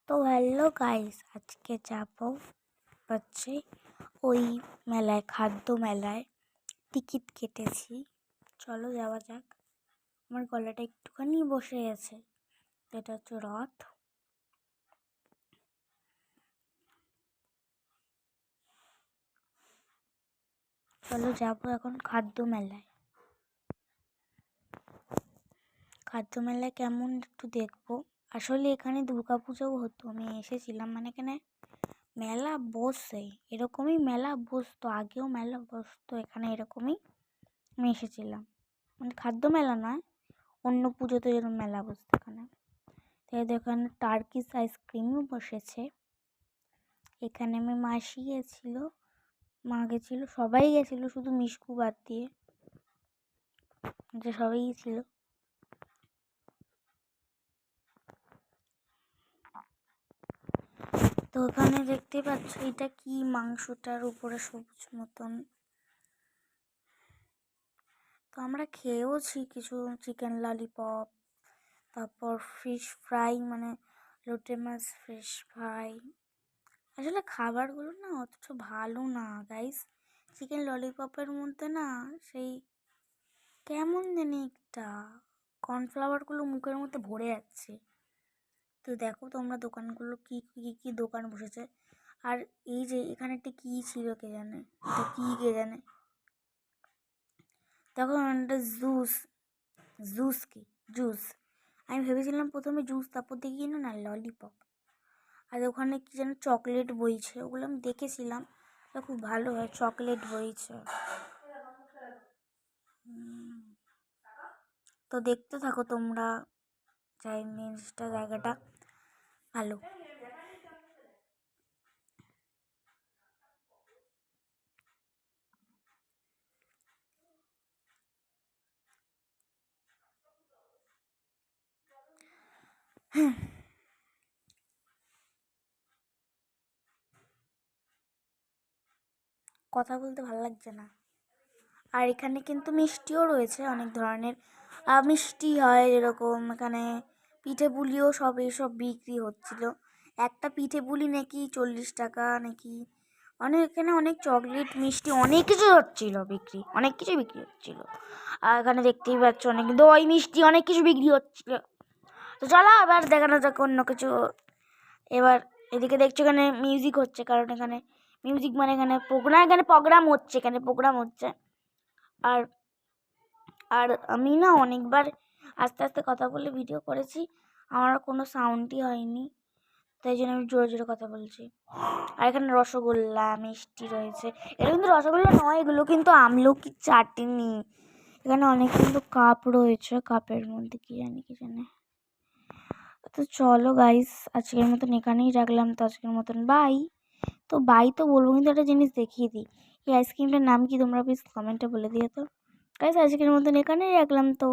তো hello guys, আজকে যাব হচ্ছে ওই মেলায়, খাদ্য মেলায়। টিকিট কেটেছি, চলো যাওয়া যাক। আমার গলাটা একটুখানি বসে গেছে। এটা হচ্ছে রথ। চলো যাবো এখন খাদ্য মেলায়। খাদ্য মেলায় কেমন একটু দেখবো। আসলে এখানে দুর্গাপূজাও হতো, আমি এসেছিলাম, মানে এখানে মেলা বসে, এরকমই মেলা বসতো, আগেও মেলা বসতো এখানে এরকমই। আমি এসেছিলাম, মানে খাদ্য মেলা নয়, অন্য পুজোতে যেরকম মেলা বসতো এখানে। তাই এখানে টার্কিশ আইসক্রিমও বসেছে। এখানে আমার মাসি গেছিলো, মা গেছিলো, সবাই গেছিলো, শুধু মিশকু বাদ দিয়ে, যে সবাই ছিল। তো ওখানে দেখতে পাচ্ছ এটা কি, মাংসটার উপরে সবুজ মতন। তো আমরা খেয়েওছি কিছু, চিকেন ললিপপ, তারপর ফিশ ফ্রাই, মানে লোটে মাছ ফিশ ফ্রাই। আসলে খাবারগুলো না অতটা ভালো না গাইস। চিকেন ললিপপের মধ্যে না সেই কেমন জানি একটা কর্নফ্লাওয়ারগুলো মুখের মধ্যে ভরে যাচ্ছে। তো দেখো তোমরা দোকানগুলো কি কি কি দোকান বসেছে। আর এই যে এখানে একটা কি ছিল কে জানে, এটা কি কে জানে। তখন একটা জুস, জুস কি জুস, আমি ভেবেছিলাম প্রথমে জুস, তারপর দেখি না ললিপপ। আর ওখানে কি যেন চকলেট বইছে, ওগুলো আমি দেখেছিলাম, খুব ভালো হয়, চকলেট বইছে। তো দেখতে থাকো তোমরা, চাইনিজটা জায়গাটা ভালো। কথা বলতে ভালো লাগছে না। আর এখানে কিন্তু মিষ্টিও রয়েছে অনেক ধরনের, মিষ্টি হয় যেরকম এখানে পিঠে পুলিও সব এইসব বিক্রি হচ্ছিল। একটা পিঠে পুলি নাকি 40 টাকা নাকি, অনেক এখানে অনেক চকলেট মিষ্টি অনেক কিছু হচ্ছিল বিক্রি, অনেক কিছু বিক্রি হচ্ছিল। আর এখানে দেখতেই পাচ্ছ অনেক দই মিষ্টি অনেক কিছু বিক্রি হচ্ছিল। তো চলো এবার দেখানো যাক অন্য কিছু। এবার এদিকে দেখছো এখানে মিউজিক হচ্ছে, কারণ এখানে মিউজিক মানে এখানে প্রোগ্রাম হচ্ছে, এখানে প্রোগ্রাম হচ্ছে। আর আর আমি না অনেকবার আস্তে আস্তে কথা বলে ভিডিও করেছি, আমার কোনো সাউন্ডই হয়নি, তাই জন্য আমি জোরে জোরে কথা বলছি। আর এখানে রসগোল্লা মিষ্টি রয়েছে, এটা কিন্তু রসগোল্লা নয়, এগুলো কিন্তু আমলকি চাটনি। এখানে অনেক কিন্তু কাপ রয়েছে, কাপের মধ্যে কি জানি। তো চলো গাইস, আজকের মতন এখানেই রাখলাম। তো আজকের মতন বাই। তো বাই তো বলবো, কিন্তু একটা জিনিস দেখিয়ে দিই, এই আইসক্রিমটার নাম কি তোমরা প্লিজ কমেন্টে বলে দিও তো গাইস। আজকের মতন এখানেই রাখলাম। তো